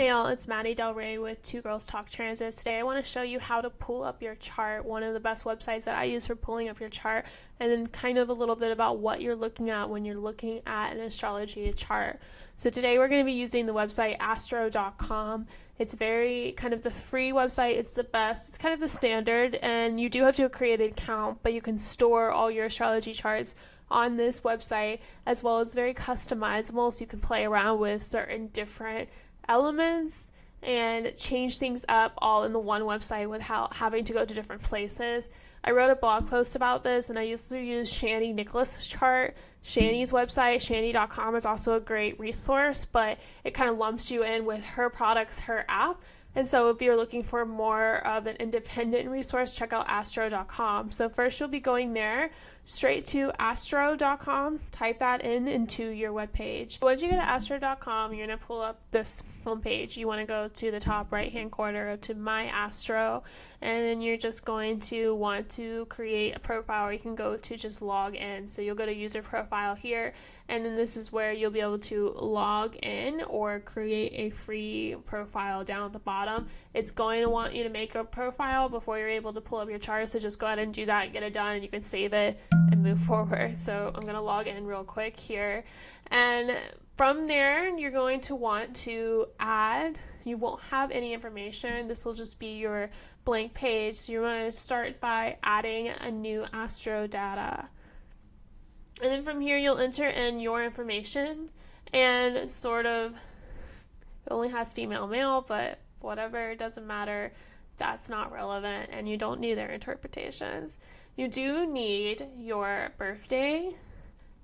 Hey y'all, it's Maddie Del Rey with Two Girls Talk Transits. Today I want to show you how to pull up your chart, one of the best websites that I use for pulling up your chart, and then kind of a little bit about what you're looking at when you're looking at an astrology chart. So today we're going to be using the website astro.com. It's very kind of the free website. It's the best. It's kind of the standard, and you do have to create an account, but you can store all your astrology charts on this website, as well as very customizable, so you can play around with certain different elements and change things up all in the one website without having to go to different places. I wrote a blog post about this, and I used to use Shani Nicholas' chart. Shani's website, shani.com, is also a great resource, but it kind of lumps you in with her products, her app. And so if you're looking for more of an independent resource, check out astro.com. So first you'll be going there straight to astro.com. Type that into your webpage. Once you get to astro.com, you're going to pull up this homepage. You want to go to the top right hand corner to My Astro, and then you're just going to want to create a profile, or you can go to just log in. So you'll go to user profile here, and then this is where you'll be able to log in or create a free profile down at the bottom. It's going to want you to make a profile before you're able to pull up your chart, so just go ahead and do that, get it done, and you can save it and move forward. So I'm going to log in real quick here, and from there you're going to want to add. You won't have any information. This will just be your blank page. So you want to start by adding a new astro data. And then from here, you'll enter in your information, and sort of, it only has female, male, but whatever, it doesn't matter. That's not relevant, and you don't need their interpretations. You do need your birthday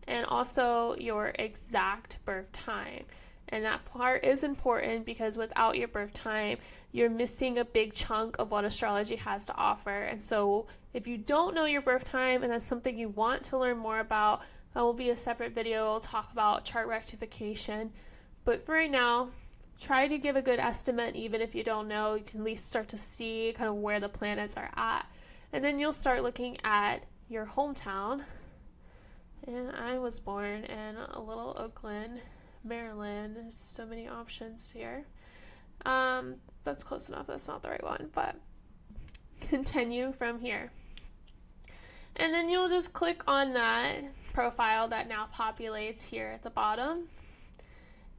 and also your exact birth time. And that part is important because without your birth time, you're missing a big chunk of what astrology has to offer. And so if you don't know your birth time and that's something you want to learn more about, that will be a separate video. We'll talk about chart rectification. But for right now, try to give a good estimate. Even if you don't know, you can at least start to see kind of where the planets are at. And then you'll start looking at your hometown. And I was born in a little Oakland, Maryland. There's so many options here. That's close enough. That's not the right one, but continue from here. And then you'll just click on that profile that now populates here at the bottom,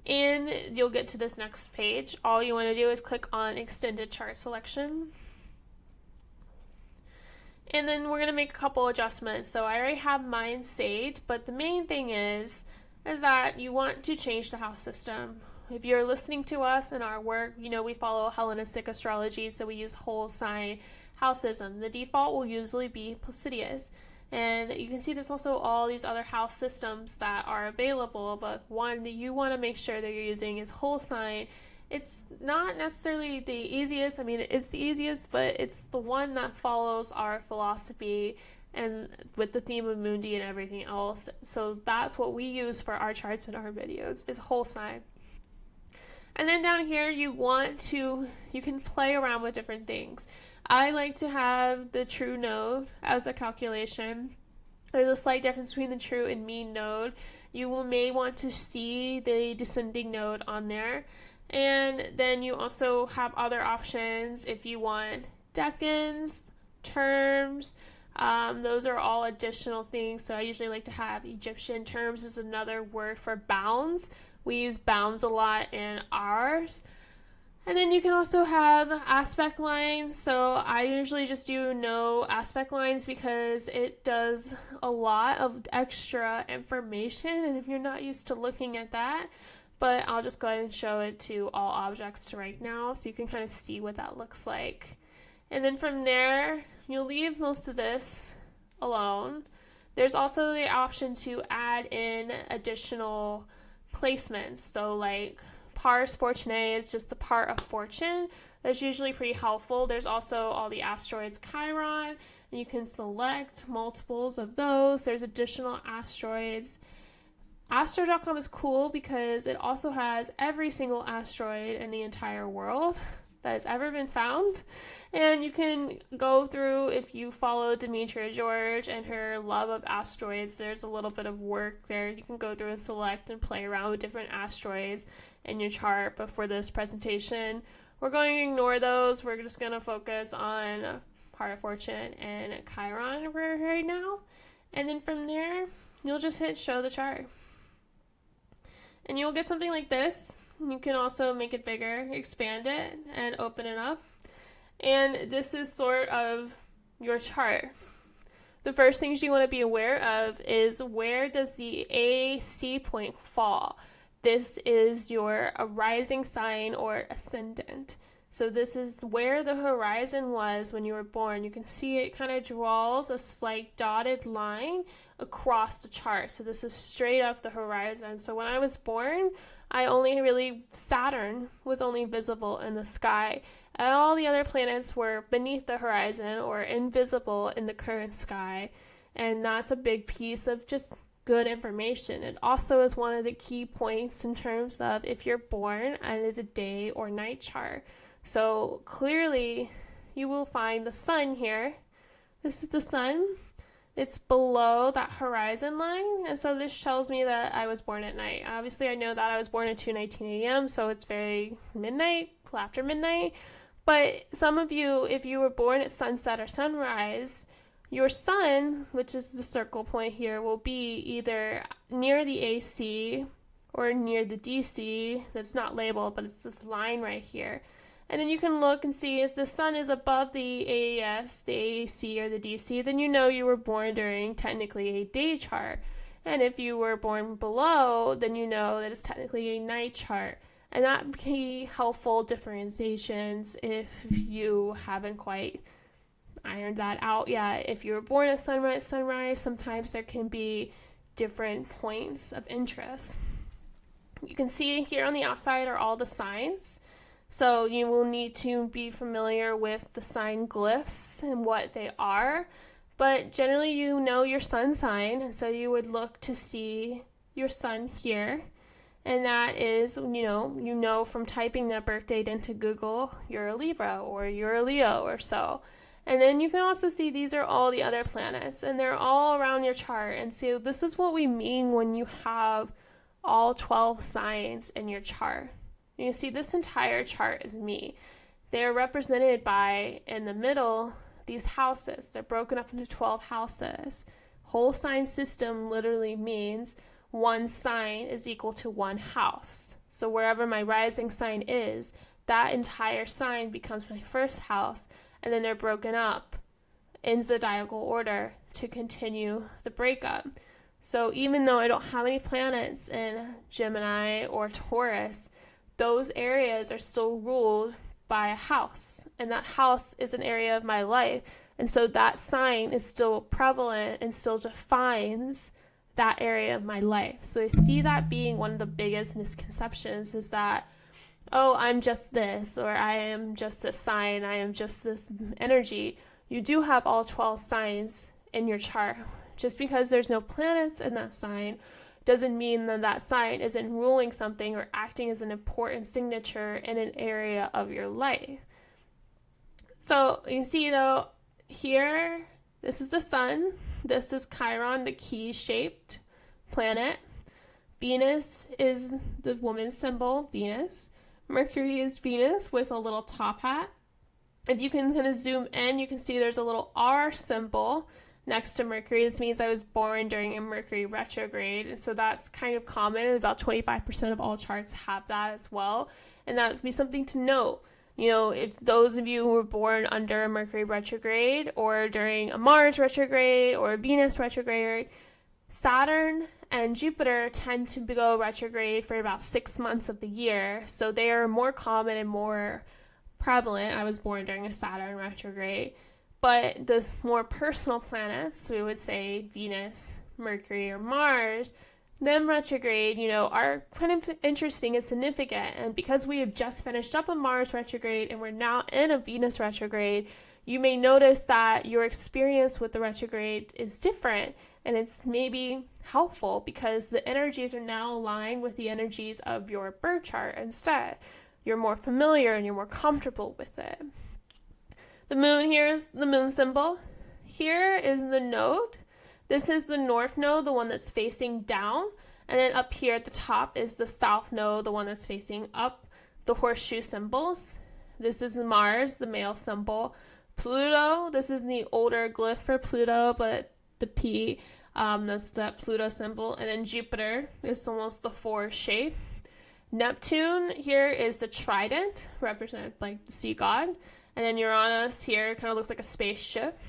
and you'll get to this next page. All you want to do is click on extended chart selection. And then we're going to make a couple adjustments. So I already have mine saved, but the main thing is that you want to change the house system. If you're listening to us in our work, you know we follow Hellenistic astrology, so we use whole sign housism. The default will usually be Placidius. And you can see there's also all these other house systems that are available, but one that you want to make sure that you're using is whole sign. It's not necessarily the easiest. I mean, it is the easiest, but it's the one that follows our philosophy and with the theme of Mundi and everything else. So that's what we use for our charts and our videos, is whole sign. And then down here, you can play around with different things. I like to have the true node as a calculation. There's a slight difference between the true and mean node. You may want to see the descending node on there. And then you also have other options if you want decans, terms. Those are all additional things. So I usually like to have Egyptian terms is another word for bounds. We use bounds a lot in ours. And then you can also have aspect lines. So I usually just do no aspect lines because it does a lot of extra information, and if you're not used to looking at that, but I'll just go ahead and show it to all objects right now so you can kind of see what that looks like. And then from there, you'll leave most of this alone. There's also the option to add in additional placements. So like Pars Fortunae is just the part of fortune. That's usually pretty helpful. There's also all the asteroids Chiron, and you can select multiples of those. There's additional asteroids. Astro.com is cool because it also has every single asteroid in the entire world. that has ever been found. And you can go through, if you follow Demetria George and her love of asteroids, there's a little bit of work there. You can go through and select and play around with different asteroids in your chart. But for this presentation, we're going to ignore those. We're just going to focus on Heart of Fortune and Chiron right now. And then from there, you'll just hit show the chart. And you'll get something like this. You can also make it bigger, expand it, and open it up. And this is sort of your chart. The first things you want to be aware of is, where does the AC point fall? This is your rising sign or ascendant. So this is where the horizon was when you were born. You can see it kind of draws a slight dotted line across the chart. So this is straight up the horizon. So when I was born, Saturn was only visible in the sky. And all the other planets were beneath the horizon or invisible in the current sky. And that's a big piece of just good information. It also is one of the key points in terms of if you're born and it is a day or night chart. So clearly you will find the sun here. This is the sun. It's below that horizon line. And so this tells me that I was born at night. Obviously I know that I was born at 2:19 a.m. So it's very midnight, after midnight. But some of you, if you were born at sunset or sunrise, your sun, which is the circle point here, will be either near the AC or near the DC. That's not labeled, but it's this line right here. And then you can look and see if the sun is above the AES, the AAC, or the DC, then you know you were born during technically a day chart. And if you were born below, then you know that it's technically a night chart. And that can be helpful differentiations if you haven't quite ironed that out yet. If you were born at sunrise, sometimes there can be different points of interest. You can see here on the outside are all the signs. So you will need to be familiar with the sign glyphs and what they are. But generally you know your sun sign, and so you would look to see your sun here. And that is, you know from typing that birth date into Google, you're a Libra or you're a Leo or so. And then you can also see these are all the other planets, and they're all around your chart. And so this is what we mean when you have all 12 signs in your chart. You can see this entire chart is me. They are represented by, in the middle, these houses. They're broken up into 12 houses. Whole sign system literally means one sign is equal to one house. So wherever my rising sign is, that entire sign becomes my first house, and then they're broken up in zodiacal order to continue the breakup. So even though I don't have any planets in Gemini or Taurus, those areas are still ruled by a house, and that house is an area of my life. And so that sign is still prevalent and still defines that area of my life. So I see that being one of the biggest misconceptions, is that, oh, I'm just this, or I am just this sign, I am just this energy. You do have all 12 signs in your chart. Just because there's no planets in that sign doesn't mean that that sign isn't ruling something or acting as an important signature in an area of your life. So you see though, here, this is the sun, this is Chiron, the key-shaped planet. Venus is the woman's symbol, Venus. Mercury is Venus with a little top hat. If you can kind of zoom in, you can see there's a little R symbol next to Mercury. This means I was born during a Mercury retrograde, and so that's kind of common. About 25% of all charts have that as well, and that would be something to note. If those of you who were born under a Mercury retrograde or during a Mars retrograde or a Venus retrograde, Saturn and Jupiter tend to go retrograde for about 6 months of the year, so they are more common and more prevalent. I was born during a Saturn retrograde. But the more personal planets, we would say Venus, Mercury, or Mars, them retrograde, are kind of interesting and significant. And because we have just finished up a Mars retrograde and we're now in a Venus retrograde, you may notice that your experience with the retrograde is different, and it's maybe helpful because the energies are now aligned with the energies of your birth chart instead. you're more familiar and you're more comfortable with it. The moon, here is the moon symbol. Here is the node. This is the north node, the one that's facing down. And then up here at the top is the south node, the one that's facing up, the horseshoe symbols. This is Mars, the male symbol. Pluto, this is the older glyph for Pluto, but the P, that's that Pluto symbol. And then Jupiter is almost the 4 shape. Neptune here is the trident, represented like the sea god. And then Uranus here kind of looks like a spaceship,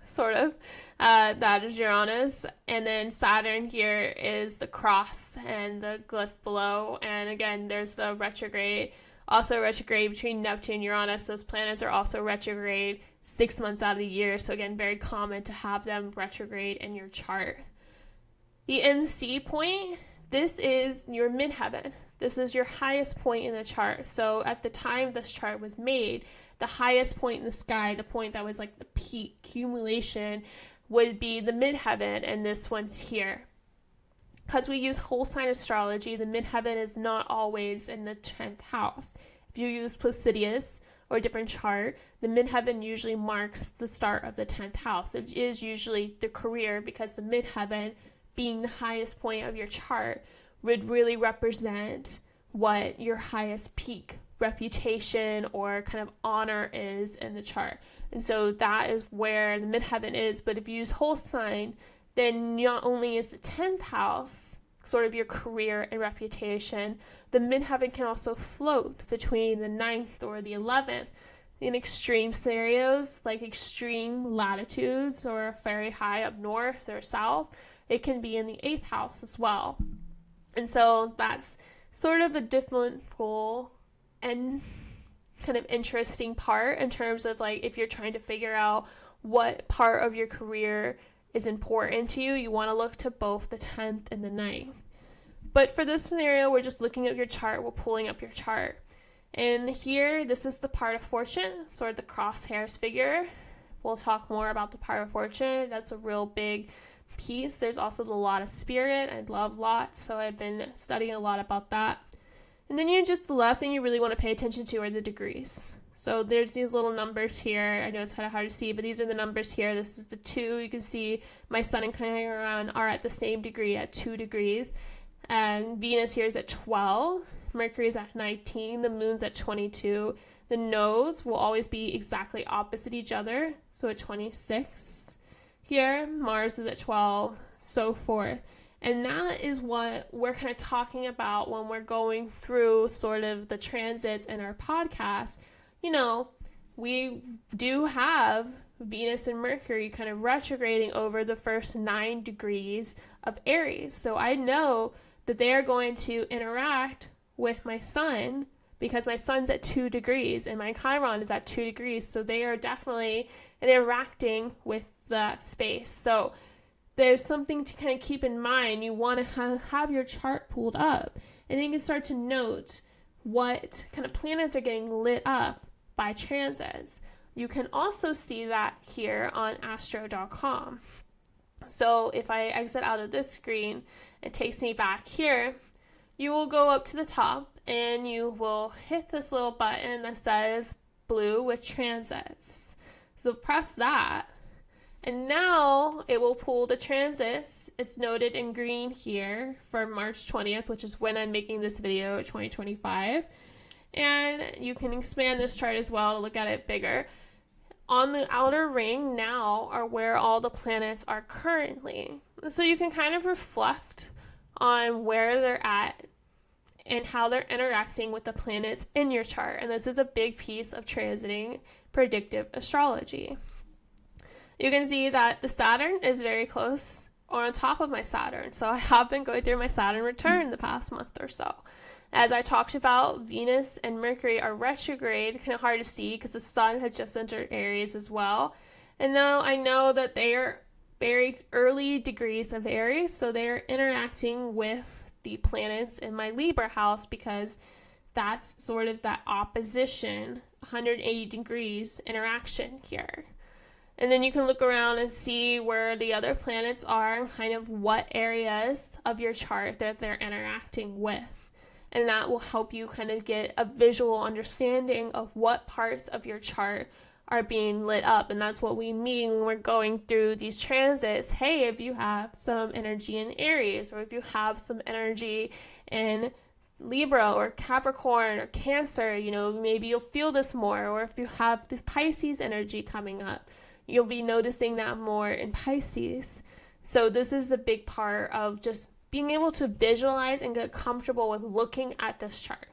sort of. That is Uranus. And then Saturn here is the cross and the glyph below. And again, there's the retrograde, also retrograde between Neptune and Uranus. Those planets are also retrograde 6 months out of the year. So again, very common to have them retrograde in your chart. The MC point, this is your midheaven. This is your highest point in the chart. So at the time this chart was made, the highest point in the sky, the point that was like the peak accumulation, would be the midheaven, and this one's here. Because we use whole sign astrology, the midheaven is not always in the 10th house. If you use Placidius or a different chart, the midheaven usually marks the start of the 10th house. It is usually the career, because the midheaven, being the highest point of your chart, would really represent what your highest peak reputation or kind of honor is in the chart. And so that is where the midheaven is. But if you use whole sign, then not only is the 10th house sort of your career and reputation, the midheaven can also float between the 9th or the 11th in extreme scenarios, like extreme latitudes or very high up north or south. It can be in the 8th house as well. And so that's sort of a difficult and kind of interesting part in terms of like if you're trying to figure out what part of your career is important to you, you want to look to both the 10th and the 9th. But for this scenario, we're just looking at your chart, we're pulling up your chart. And here, this is the part of fortune, sort of the crosshairs figure. We'll talk more about the part of fortune. That's a real big piece. There's also the lot of spirit. I love lots, so I've been studying a lot about that. And then the last thing you really want to pay attention to are the degrees. So there's these little numbers here. I know it's kind of hard to see, but these are the numbers here. This is the 2. You can see my sun and Chiron are at the same degree at 2 degrees. And Venus here is at 12. Mercury is at 19. The moon's at 22. The nodes will always be exactly opposite each other. So at 26. Here, Mars is at 12, so forth. And that is what we're kind of talking about when we're going through sort of the transits in our podcast. You know, we do have Venus and Mercury kind of retrograding over the first 9 degrees of Aries. So I know that they are going to interact with my sun because my sun's at 2 degrees and my Chiron is at 2 degrees. So they are definitely interacting with that space. So there's something to kind of keep in mind. You want to have your chart pulled up, and then you can start to note what kind of planets are getting lit up by transits. You can also see that here on astro.com. So if I exit out of this screen, it takes me back here. You will go up to the top and you will hit this little button that says blue with transits. So press that. And now it will pull the transits. It's noted in green here for March 20th, which is when I'm making this video, 2025. And you can expand this chart as well to look at it bigger. On the outer ring now are where all the planets are currently. So you can kind of reflect on where they're at and how they're interacting with the planets in your chart. And this is a big piece of transiting predictive astrology. You can see that the Saturn is very close or on top of my Saturn. So I have been going through my Saturn return the past month or so. As I talked about, Venus and Mercury are retrograde, kind of hard to see because the sun had just entered Aries as well. And though I know that they are very early degrees of Aries, so they are interacting with the planets in my Libra house because that's sort of that opposition, 180 degrees interaction here. And then you can look around and see where the other planets are and kind of what areas of your chart that they're interacting with. and that will help you kind of get a visual understanding of what parts of your chart are being lit up. And that's what we mean when we're going through these transits. Hey, if you have some energy in Aries, or if you have some energy in Libra or Capricorn or Cancer, you know, maybe you'll feel this more. Or if you have this Pisces energy coming up, you'll be noticing that more in Pisces. So this is the big part of just being able to visualize and get comfortable with looking at this chart.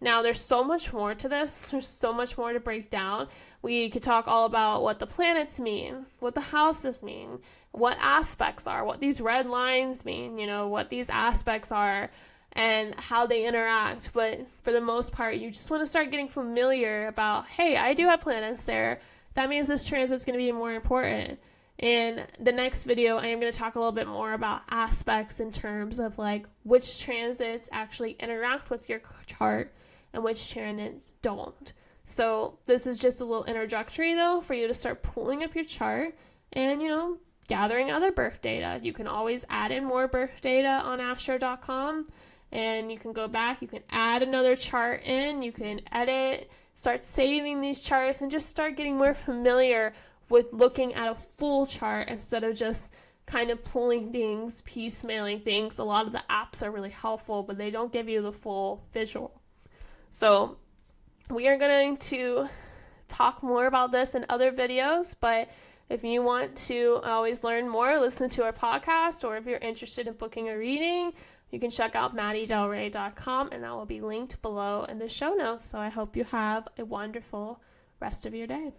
Now, there's so much more to this. There's so much more to break down. We could talk all about what the planets mean, what the houses mean, what aspects are, what these red lines mean, you know, what these aspects are, and how they interact. But for the most part, you just want to start getting familiar about, hey, I do have planets there. That means this transit's going to be more important. In the next video, I am going to talk a little bit more about aspects in terms of like which transits actually interact with your chart and which transits don't. So this is just a little introductory though for you to start pulling up your chart and, you know, gathering other birth data. You can always add in more birth data on astro.com, and you can go back, you can add another chart in, you can edit, start saving these charts, and just start getting more familiar with looking at a full chart instead of just kind of pulling things, piecemealing things. A lot of the apps are really helpful, but they don't give you the full visual. So we are going to talk more about this in other videos, but if you want to always learn more, listen to our podcast, or if you're interested in booking a reading, you can check out maddiedelray.com, and that will be linked below in the show notes. So I hope you have a wonderful rest of your day.